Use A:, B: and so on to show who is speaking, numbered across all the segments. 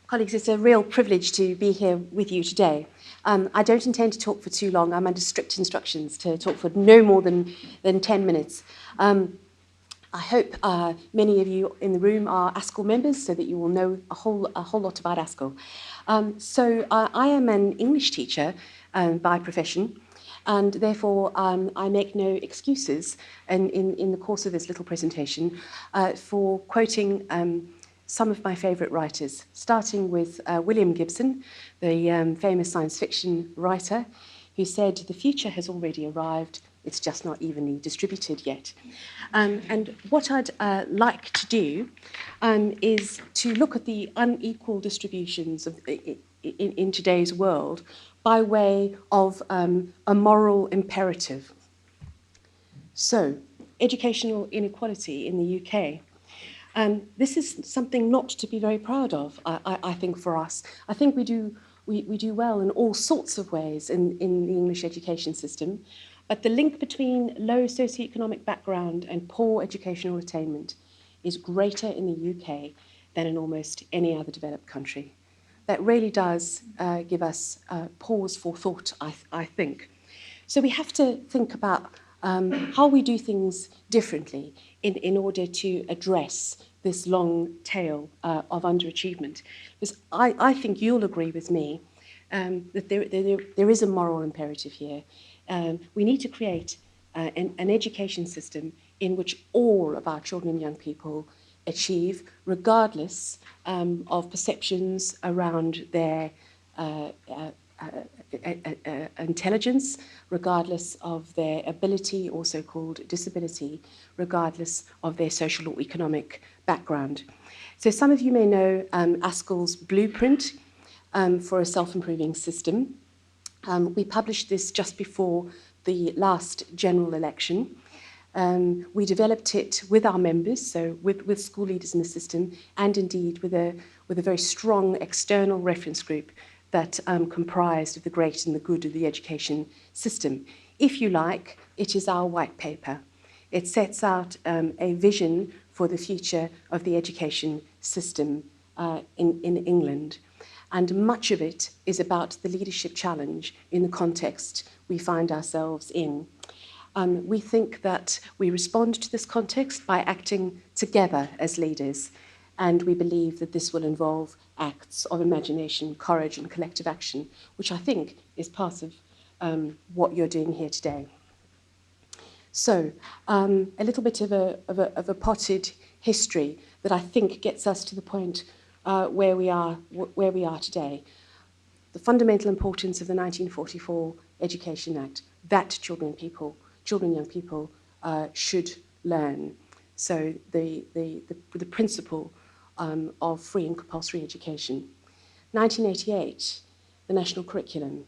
A: Colleagues, it's a real privilege to be here with you today. I don't intend to talk for too long. I'm under strict instructions to talk for no more than 10 minutes. I hope many of you in the room are ASCL members so that you will know a whole lot about ASCL. I am an English teacher by profession, and therefore I make no excuses in the course of this little presentation for quoting some of my favourite writers, starting with William Gibson, the famous science fiction writer, who said, "The future has already arrived, it's just not evenly distributed yet." And what I'd like to do is to look at the unequal distributions in today's world by way of a moral imperative. So, educational inequality in the UK. This is something not to be very proud of, I think, for us. I think we do well in all sorts of ways in the English education system, but the link between low socioeconomic background and poor educational attainment is greater in the UK than in almost any other developed country. That really does give us pause for thought, I think. So we have to think about how we do things differently in order to address this long tail of underachievement. Because I think you'll agree with me that there is a moral imperative here. We need to create an education system in which all of our children and young people achieve, regardless of perceptions around their intelligence, regardless of their ability, or so-called disability, regardless of their social or economic background. So some of you may know Haskells Blueprint for a self-improving system. We published this just before the last general election. We developed it with our members, so with school leaders in the system, and indeed with a very strong external reference group that comprised of the great and the good of the education system. If you like, it is our white paper. It sets out a vision for the future of the education system in England. And much of it is about the leadership challenge in the context we find ourselves in. We think that we respond to this context by acting together as leaders, and we believe that this will involve acts of imagination, courage, and collective action, which I think is part of what you're doing here today. So, a little bit of a potted history that I think gets us to the point where we are today. The fundamental importance of the 1944 Education Act, that children and young people should learn. So the principle of free and compulsory education. 1988, the national curriculum.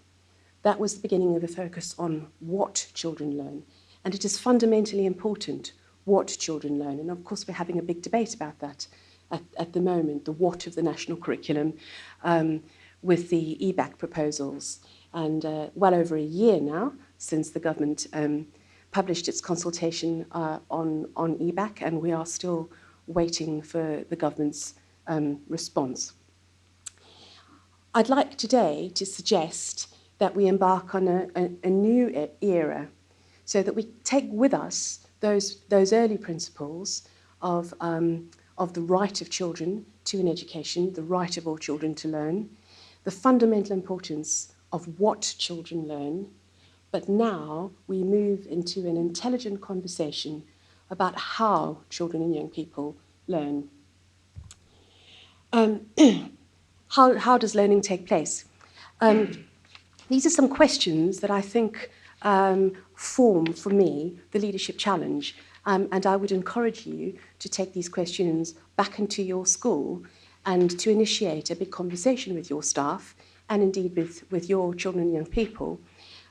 A: That was the beginning of the focus on what children learn. And it is fundamentally important what children learn. And of course, we're having a big debate about that at the moment, the what of the national curriculum, with the EBAC proposals. And well over a year now since the government published its consultation on EBAC, and we are still waiting for the government's response. I'd like today to suggest that we embark on a new era, so that we take with us those early principles of the right of children to an education, the right of all children to learn, the fundamental importance of what children learn, but now we move into an intelligent conversation about how children and young people learn. How does learning take place? These are some questions that I think form, for me, the leadership challenge. And I would encourage you to take these questions back into your school and to initiate a big conversation with your staff and indeed with your children and young people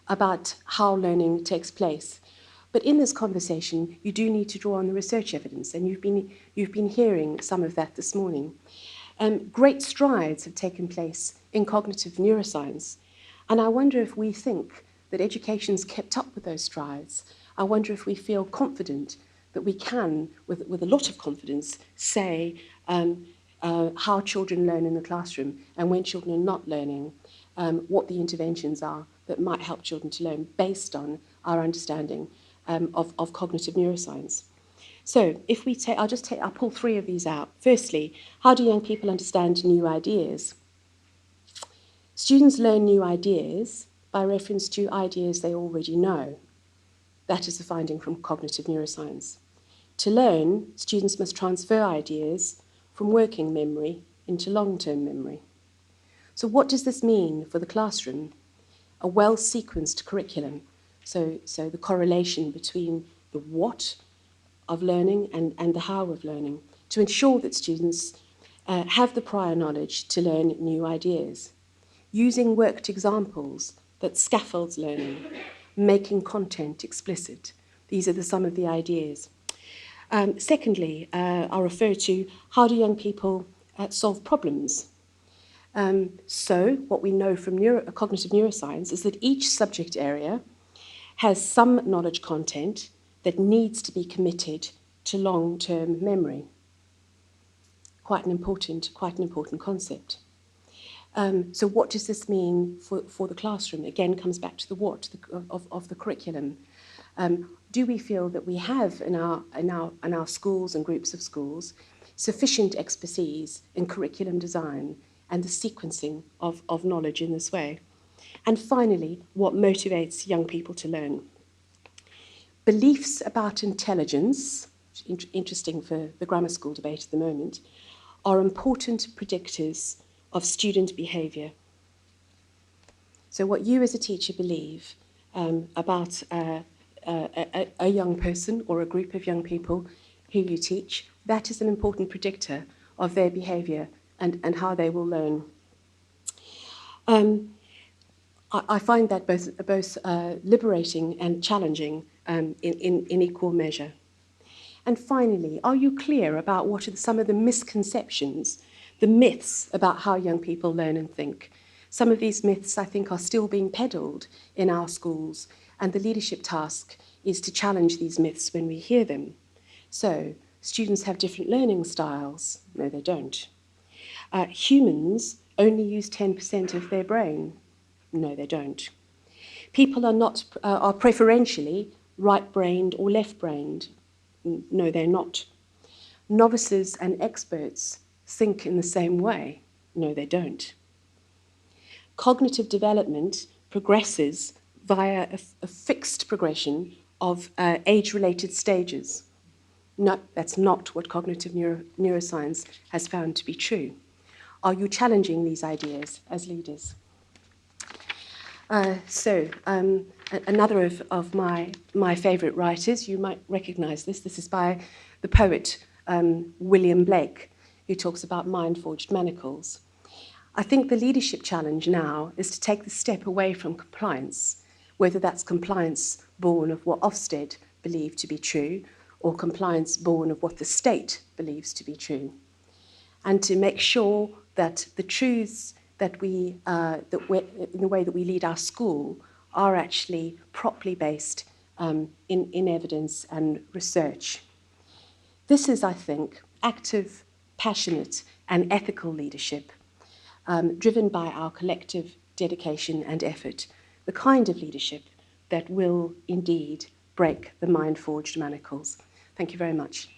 A: about how learning takes place. But in this conversation, you do need to draw on the research evidence, and you've been hearing some of that this morning. Great strides have taken place in cognitive neuroscience, and I wonder if we think that education's kept up with those strides. I wonder if we feel confident that we can, with a lot of confidence, say how children learn in the classroom, and when children are not learning, what the interventions are that might help children to learn based on our understanding of cognitive neuroscience. So if we take, I'll pull three of these out. Firstly, how do young people understand new ideas? Students learn new ideas by reference to ideas they already know. That is the finding from cognitive neuroscience. To learn, students must transfer ideas from working memory into long-term memory. So what does this mean for the classroom? A well-sequenced curriculum. So the correlation between the what of learning and the how of learning, to ensure that students have the prior knowledge to learn new ideas. Using worked examples that scaffolds learning, making content explicit. These are some of the ideas. Secondly, I'll refer to how do young people solve problems. So what we know from cognitive neuroscience is that each subject area has some knowledge content that needs to be committed to long-term memory. Quite an important concept. So what does this mean for the classroom? Again, comes back to the what of the curriculum. Do we feel that we have in our schools and groups of schools sufficient expertise in curriculum design and the sequencing of knowledge in this way? And finally, what motivates young people to learn? Beliefs about intelligence, interesting for the grammar school debate at the moment, are important predictors of student behaviour. So what you as a teacher believe about a young person or a group of young people who you teach, that is an important predictor of their behaviour and how they will learn. I find that both liberating and challenging in equal measure. And finally, are you clear about what are some of the misconceptions, the myths about how young people learn and think? Some of these myths, I think, are still being peddled in our schools, and the leadership task is to challenge these myths when we hear them. So, students have different learning styles. No, they don't. Humans only use 10% of their brain. No, they don't. People are preferentially right-brained or left-brained. No, they're not. Novices and experts think in the same way. No, they don't. Cognitive development progresses via a fixed progression of age-related stages. No, that's not what cognitive neuroscience has found to be true. Are you challenging these ideas as leaders? Another of my favourite writers, you might recognise this. This is by the poet William Blake, who talks about mind-forged manacles. I think the leadership challenge now is to take the step away from compliance, whether that's compliance born of what Ofsted believed to be true, or compliance born of what the state believes to be true, and to make sure that the truths that in the way that we lead our school are actually properly based in evidence and research. This is, I think, active, passionate, and ethical leadership, driven by our collective dedication and effort, the kind of leadership that will indeed break the mind-forged manacles. Thank you very much.